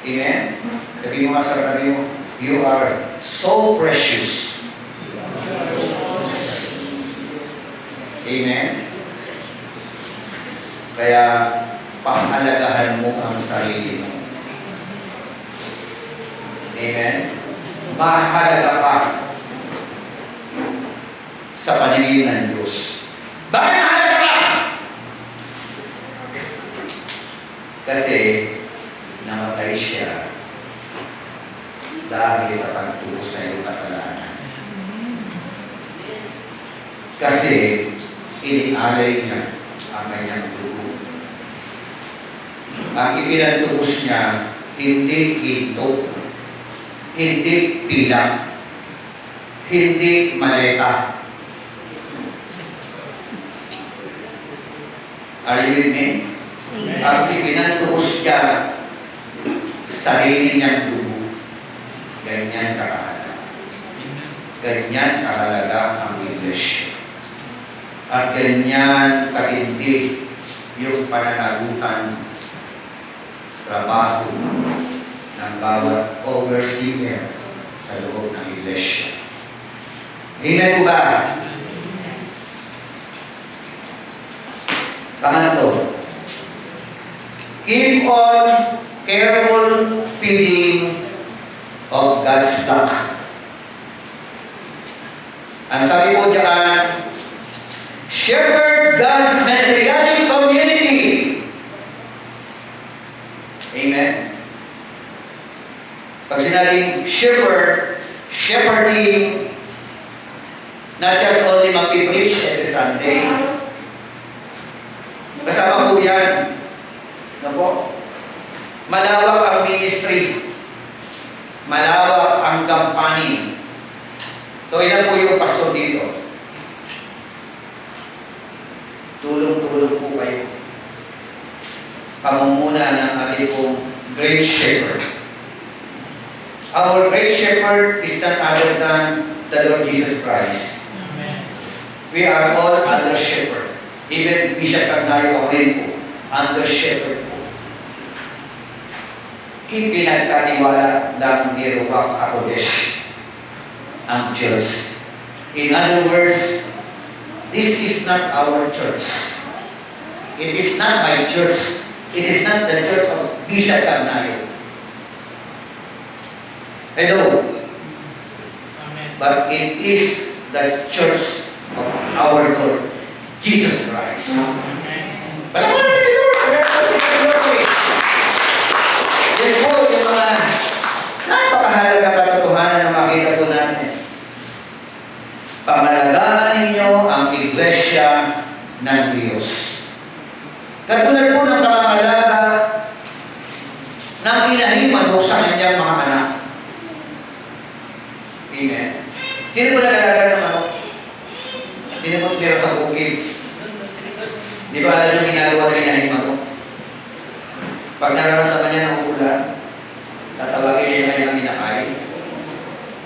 Amen? Sabi mo nga sa katabi mo, you are so precious. Amen? Kaya, pahalagahan mo ang sarili mo. Amen? Mahalaga ka sa paningin ng Diyos. Bakit mahalaga ka? Kasi, namatay siya dahil sa pagtubos na iyong kasalanan. Kasi, inialay niya ang kanyang dugo. Ang ipinatubos niya, hindi ginto, hindi pilang, hindi maleta. Are you with me? Ang ipinatubos niya, sarili niyang dugo. Ganyan kakahalaga. Ganyan kahalaga ang Iglesia. At ganyan katindi yung pananagutan, trabaho ng bawat overseer sa loob ng Iglesia. Amen po ba? Pangatlo, keep on careful feeding of God's flock. Ang sabi po diyan, shepherd God's messianic community. Amen? Pag sinabing shepherd, shepherding, not just only mag-preach every Sunday. Kasama po yan. Ano po? Malawak ang ministry. Malawak ang company. So, ilan po yung pastor dito? Tulong-tulong po kayo. Pamumuna ng ating pong great shepherd. Our great shepherd is none other than the Lord Jesus Christ. Amen. We are all under shepherd. Even Bishop Cagnario Amen po, under shepherd po. Ipinagkatiwala lang ni Ruach Akodesh ang church. In other words, this is not our church. It is not my church. It is not the church of Bishop Cagnario. Hello. Amen. But it is the church of our Lord Jesus Christ. Amen. Palaman na si Lord! Yan po yung mga napakahalaga katotohanan na makita po natin. Pangalagaan ninyo ang Iglesia ng Diyos. Katulad po ng pangalaga ng inahiman mo sa kanyang mga anak. Amen. Sino po nag-alaga ng ano? Sino po tira sa bukid? Di ba alam yung ginagawa na inahiman mo? Pag nararamdaman niya ng ulan, tatawagin niya yung kanyang inakay.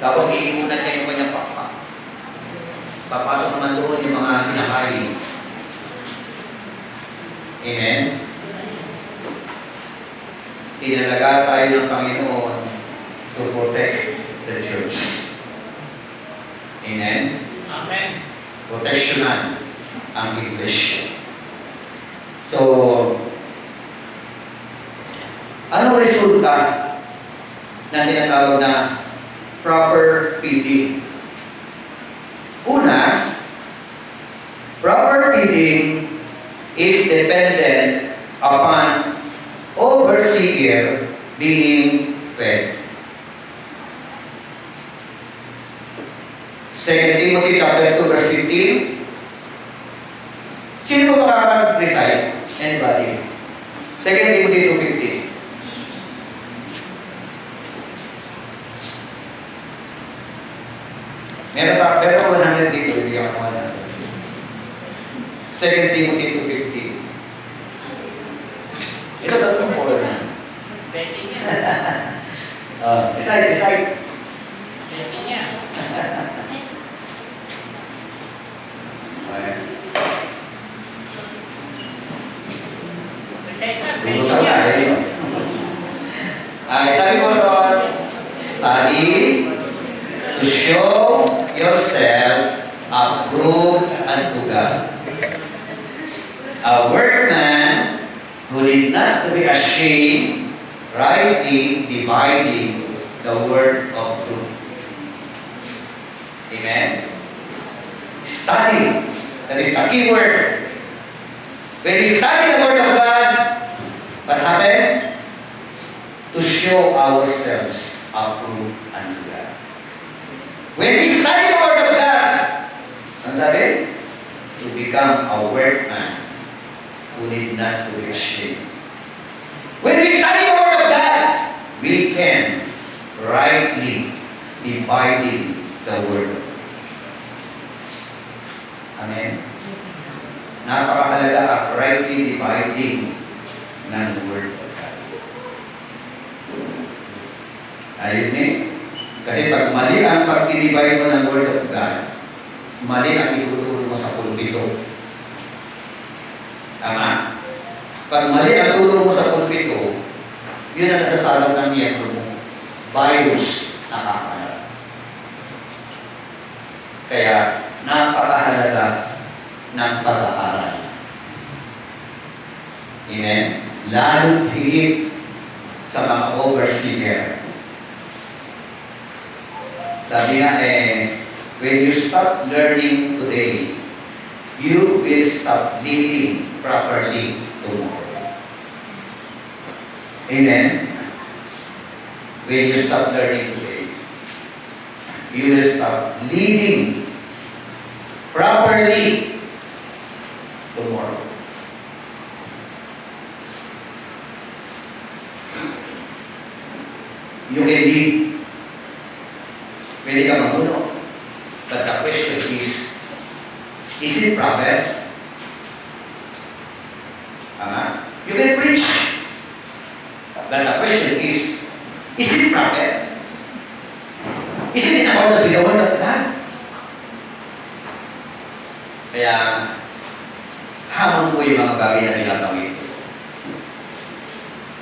Tapos iimunan niya yung kanyang pakpak. Papasok naman doon yung mga inakay. Amen? Tinalaga tayo ng Panginoon to protect the church. Amen? Amen. Proteksyonan ang Iglesia. So, ano resulta ng tinatawag na proper feeding? Una, proper feeding is dependent upon overseer being fed. 2 Timothy chapter 2 verse 15. Sino ba makakapag-recite? Anybody? 2 Timothy 2:15. Meron pa 100 dito, ibigyan ko 100. 2 Timothy 2:15. Ito tatlong po na. Blessing niya. Recite. Blessing niya. Okay. Recite na. Tulog Blessing sa niya. tayo. be ashamed, rightly dividing the word of truth. Amen? Study. That is the key word. When we study the word of God, what happened? To show ourselves approved unto God. When we study the word of God, ano sabi? To become a workman who need not to be ashamed. When we study the word of God, we can rightly dividing the word of God. Amen. Napakahalaga ang rightly dividing ng word of God. Ayun eh. Kasi pag mali ang pag-divide mo ng word of God, mali ang ituturo mo sa pulpito. Tama? Pag mali ang turo mo sa pulpito, yun ang nasasalag ng miyembro mo. Virus nakakalat. Kaya, napakahalaga ng pag-aaral. Amen? Lalo't higit sa mga overseer. Sabi nga when you stop learning today, you will stop living properly tomorrow. Amen? When you stop learning today, you will stop living properly tomorrow. You can lead. Pwede ka mamuno. But the question is it proper? You can preach. But the question is it proper? Is it in accordance with the word of God? Kaya, hamon po yung mga bagay na pinapangit.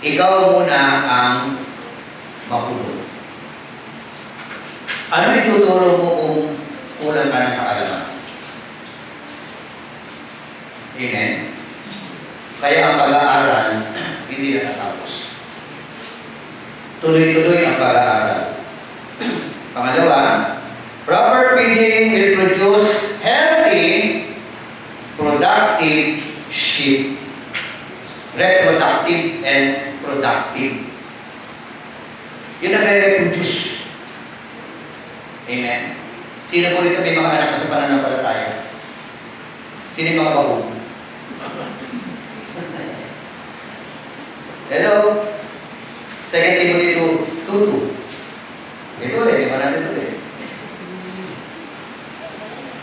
Ikaw muna ang mapuno. Ano ituturo mo kung kulang ka ng kaalaman? Amen? Kaya ang pag-aaral, hindi natatapos. Tuloy-tuloy ang pag-aaral. Pangalawa, proper feeding will produce healthy, productive sheep. Reproductive and productive. Yun ang re-reproduce. Amen? Sino po rito may mga anak na sa pananampalataya? Sino yung mga bago? Hello? 2 Timothy 2:2. Ito ulit, may natin ulit.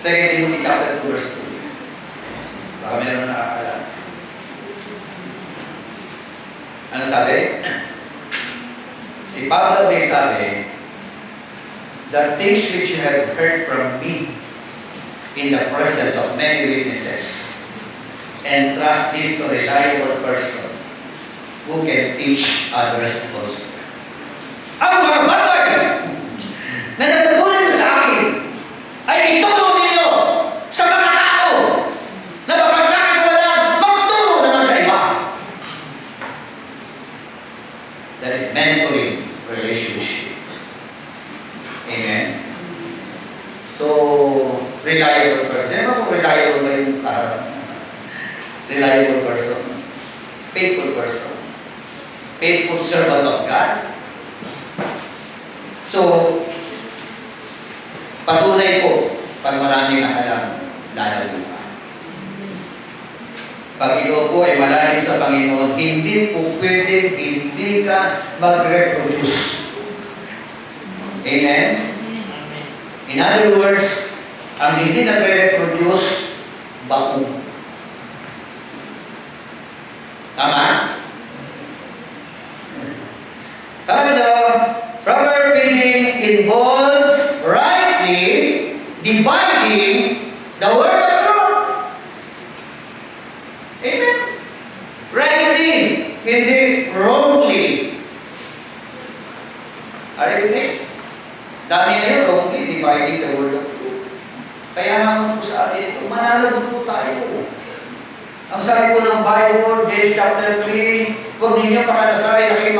2 Timothy chapter 2 verse 2. Baka meron na nakakala. Ano sabi? Si Pablo may sabi, the things which you have heard from me in the presence of many witnesses, and trust this to reliable person who can teach others also. Ang mga bagay na natutunan mo sa akin ay ituro ninyo sa mga tao na mapagkakagawalan magturo naman sa iba. That is mentoring relationship. Amen? So, reliable person. Di ba kung reliable ba yung reliable person? Faithful person. Faithful servant of God. So, patunay po, pag maraming alam, lalago ka. Pag ikaw po ay malalim sa Panginoon, hindi po pwede, hindi ka mag-reproduce. Amen? In other words, ang hindi nag-reproduce, bakong. Tama? Hello? Proper feeding involves rightly dividing the word of truth. Amen? Rightly, hindi wrongly. Are you with me? Dami ngayon wrongly dividing the word of truth. Kaya hamon po sa atin ito, mananagot po tayo. Ang sabi po ng Bible, James chapter 3, huwag ninyo pakanasabi na kayo